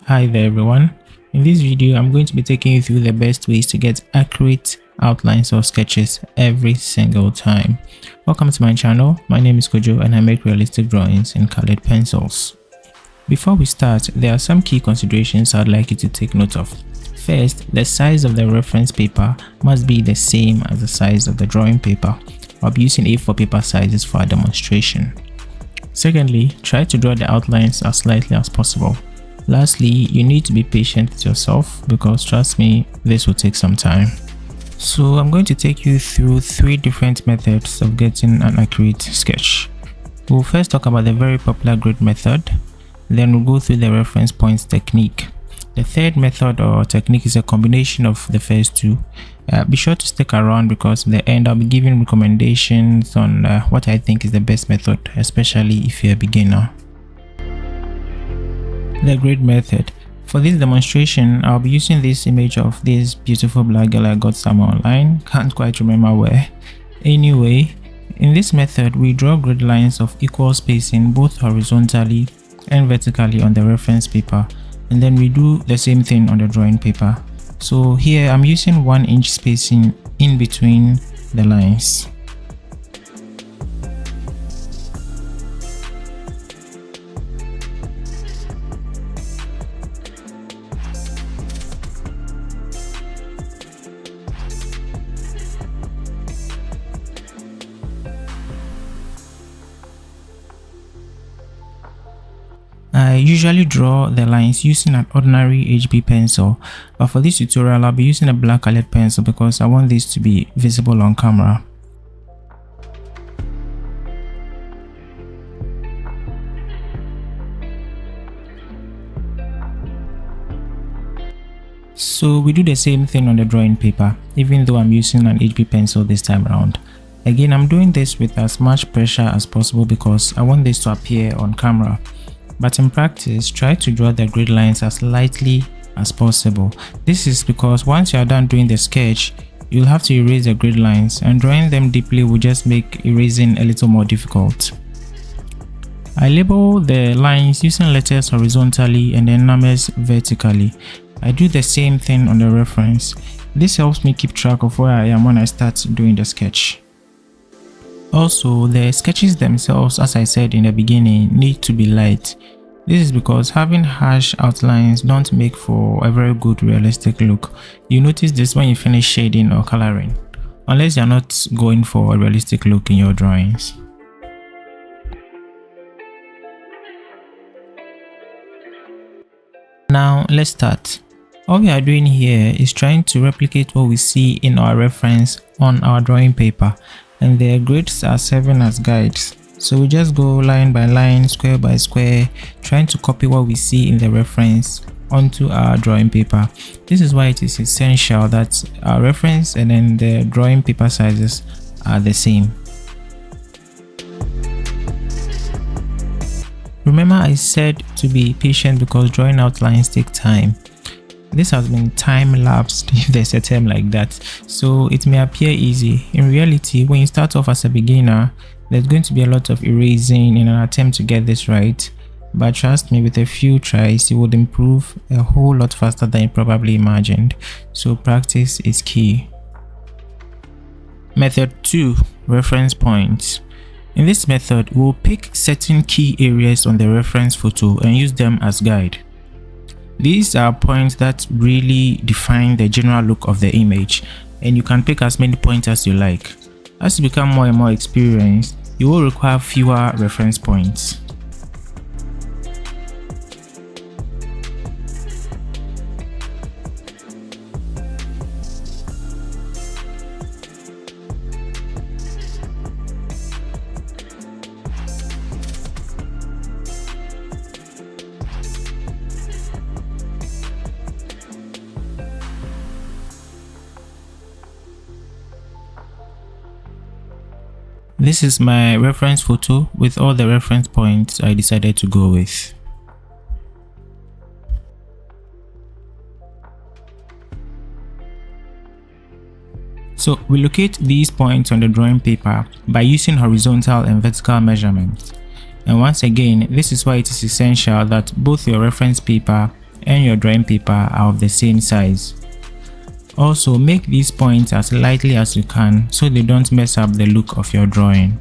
Hi there everyone. In this video, I'm going to be taking you through the best ways to get accurate outlines or sketches every single time. Welcome to my channel. My name is Kojo and I make realistic drawings in colored pencils. Before we start, there are some key considerations I'd like you to take note of. First, the size of the reference paper must be the same as the size of the drawing paper. I'll be using A4 paper sizes for our demonstration. Secondly, try to draw the outlines as slightly as possible. Lastly, you need to be patient with yourself because trust me, this will take some time. So I'm going to take you through 3 different methods of getting an accurate sketch. We'll first talk about the very popular grid method, then we'll go through the reference points technique. The third method or technique is a combination of the first two. Be sure to stick around because in the end I'll be giving recommendations on what I think is the best method, especially if you're a beginner. The grid method. For this demonstration, I'll be using this image of this beautiful black girl I got somewhere online. Can't quite remember where. Anyway, in this method, we draw grid lines of equal spacing both horizontally and vertically on the reference paper, and then we do the same thing on the drawing paper. So here I'm using 1 inch spacing in between the lines. I usually draw the lines using an ordinary HB pencil, but for this tutorial I'll be using a black colored pencil because I want this to be visible on camera. So we do the same thing on the drawing paper, even though I'm using an HB pencil this time around. Again, I'm doing this with as much pressure as possible because I want this to appear on camera. But in practice, try to draw the grid lines as lightly as possible. This is because once you are done doing the sketch, you'll have to erase the grid lines, and drawing them deeply will just make erasing a little more difficult. I label the lines using letters horizontally and then numbers vertically. I do the same thing on the reference. This helps me keep track of where I am when I start doing the sketch. Also, the sketches themselves, as I said in the beginning, need to be light. This is because having harsh outlines don't make for a very good realistic look. You notice this when you finish shading or coloring, unless you're not going for a realistic look in your drawings. Now let's start. All we are doing here is trying to replicate what we see in our reference on our drawing paper, and the grids are serving as guides. So we just go line by line, square by square, trying to copy what we see in the reference onto our drawing paper. This is why it is essential that our reference and then the drawing paper sizes are the same. Remember, I said to be patient because drawing outlines take time. This has been time-lapsed, if there's a term like that, so it may appear easy. In reality, when you start off as a beginner, there's going to be a lot of erasing in an attempt to get this right, but trust me, with a few tries, you would improve a whole lot faster than you probably imagined. So practice is key. Method 2. Reference points. In this method, we'll pick certain key areas on the reference photo and use them as guide. These are points that really define the general look of the image, and you can pick as many points as you like. As you become more and more experienced, you will require fewer reference points. This is my reference photo with all the reference points I decided to go with. So we locate these points on the drawing paper by using horizontal and vertical measurements. And once again, this is why it is essential that both your reference paper and your drawing paper are of the same size. Also, make these points as lightly as you can so they don't mess up the look of your drawing.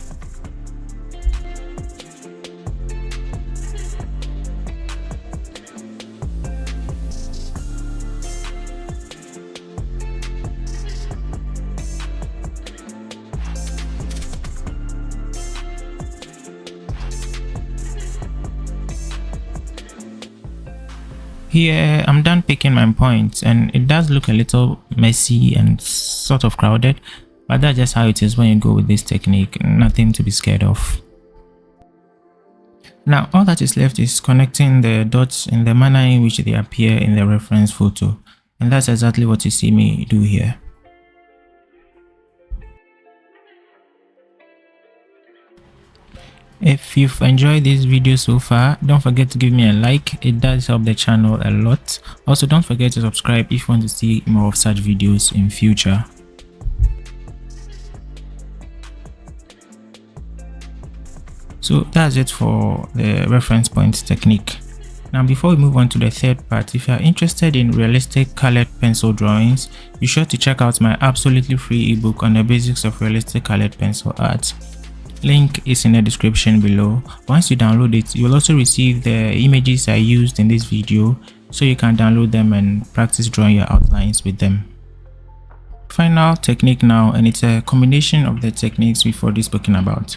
Here, I'm done picking my points, and it does look a little messy and sort of crowded, but that's just how it is when you go with this technique. Nothing to be scared of. Now, all that is left is connecting the dots in the manner in which they appear in the reference photo, and that's exactly what you see me do here. If you've enjoyed this video so far, don't forget to give me a like. It does help the channel a lot. Also, don't forget to subscribe if you want to see more of such videos in future. So that's it for the reference point technique. Now, before we move on to the third part, if you are interested in realistic colored pencil drawings, be sure to check out my absolutely free ebook on the basics of realistic colored pencil art. Link is in the description below. Once you download it, you will also receive the images I used in this video, so you can download them and practice drawing your outlines with them. Final technique now, and it's a combination of the techniques we've already spoken about.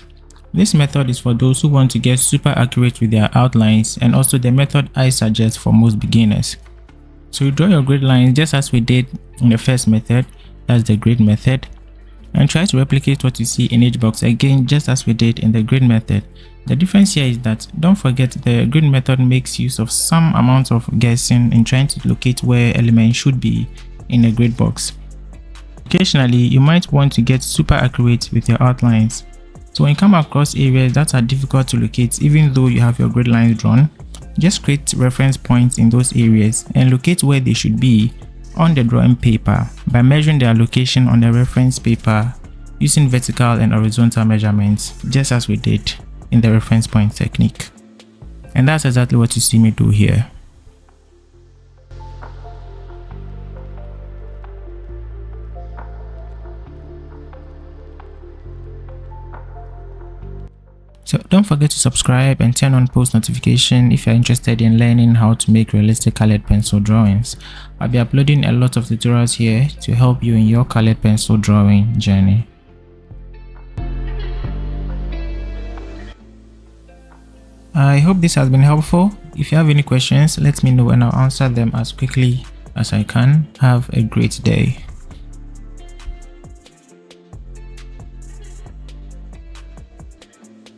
This method is for those who want to get super accurate with their outlines, and also the method I suggest for most beginners. So you draw your grid lines just as we did in the first method, that's the grid method, and try to replicate what you see in each box again just as we did in the grid method. The difference here is that don't forget the grid method makes use of some amount of guessing in trying to locate where elements should be in a grid box. Occasionally, you might want to get super accurate with your outlines. So when you come across areas that are difficult to locate even though you have your grid lines drawn, just create reference points in those areas and locate where they should be on the drawing paper by measuring their location on the reference paper using vertical and horizontal measurements, just as we did in the reference point technique. And that's exactly what you see me do here. So don't forget to subscribe and turn on post notification if you're interested in learning how to make realistic colored pencil drawings. I'll be uploading a lot of tutorials here to help you in your colored pencil drawing journey. I hope this has been helpful. If you have any questions, let me know and I'll answer them as quickly as I can. Have a great day.